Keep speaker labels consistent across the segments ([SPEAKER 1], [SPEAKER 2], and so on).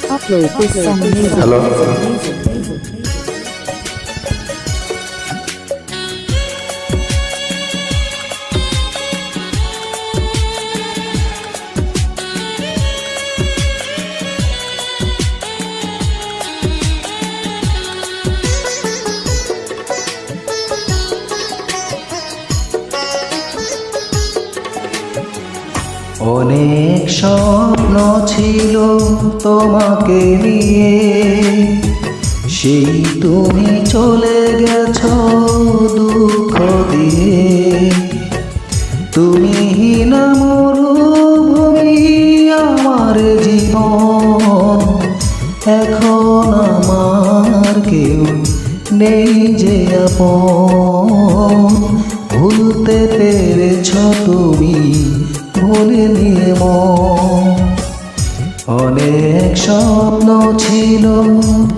[SPEAKER 1] Upload this song music.
[SPEAKER 2] Hello.
[SPEAKER 3] অনেক স্বপ্ন ছিল তোমাকে নিয়ে, সেই তুমি চলে গেছো দুঃখ দিয়ে। তুমি না মরুভূমি আমার জীবন, এখন আমার কেউ নেই যে আপন। ভুলতে পেরেছ তুমি, ভুলে নিয়ে মন। অনেক স্বপ্ন ছিল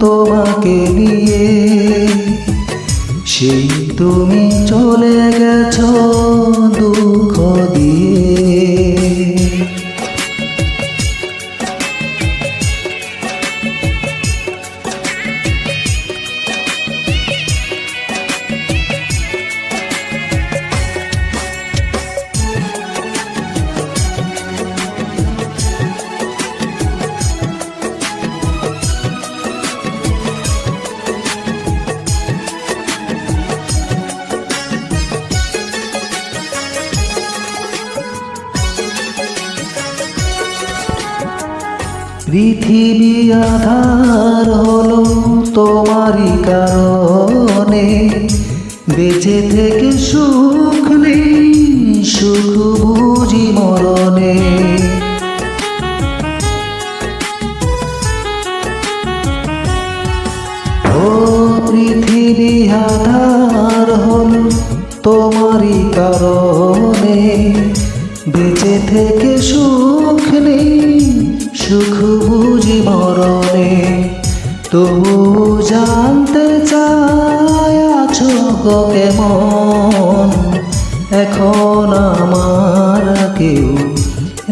[SPEAKER 3] তোমাকে নিয়ে, সেই তুমি চলে গেছো দুঃখ দিয়ে। পৃথিবী আধার হলো তোমারই কারণে, বেঁচে থেকে সুখ নেই, সুখ বুঝি মরণে। ও পৃথিবী আধার হলো তোমারই কারণে, বেঁচে থেকে সুখ নেই, সুখ বুঝি মরণে। তবু জানতে চাই আছো গো কেমন, এখন আমার কেউ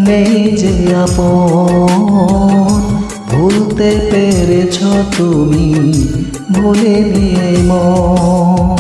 [SPEAKER 3] নেই যে আপন। ভুলতে পেরেছ তুমি, ভুলে নিয়ে মন।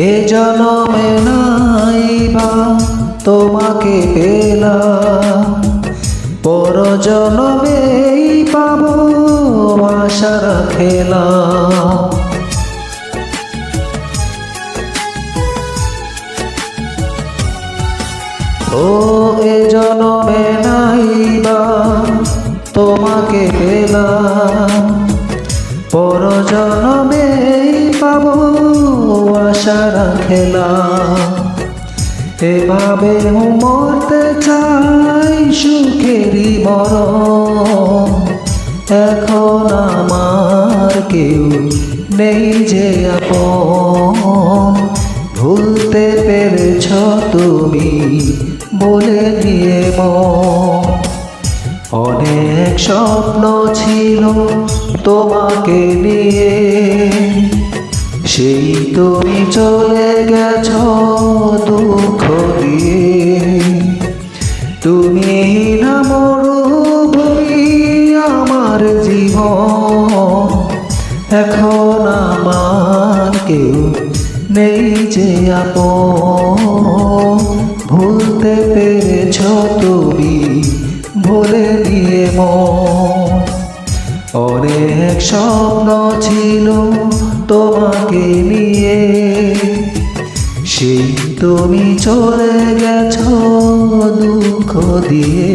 [SPEAKER 3] এ জনমে নাইবা তোমাকে পেলাম, পর জনমেই পাবো আশা রাখিলাম। ও এ জনমে নাইবা তোমাকে পেলাম, পর জনমেই পাবো আশা রাখিলাম। এভাবে মরতে চাই সুখেরই মরণ, এখন আমার কেউ নেই যে আপন। ভুলতে পেরেছ তুমি, বলে দিয়ে মন। অনেক স্বপ্ন ছিল তোমাকে নিয়ে, সেই তুমি চলে গেছো দুঃখ দিয়ে। তুমি না মরুভূমি আমার জীবন, এখন আমার কেউ নেই যে আপন। ভুলতে পেরেছ তুমি, ভুলে দিয়ে মন। অনেক স্বপ্ন ছিল তোমাকে নিয়ে, সেই তুমি চলে গেছো দুঃখ দিয়ে।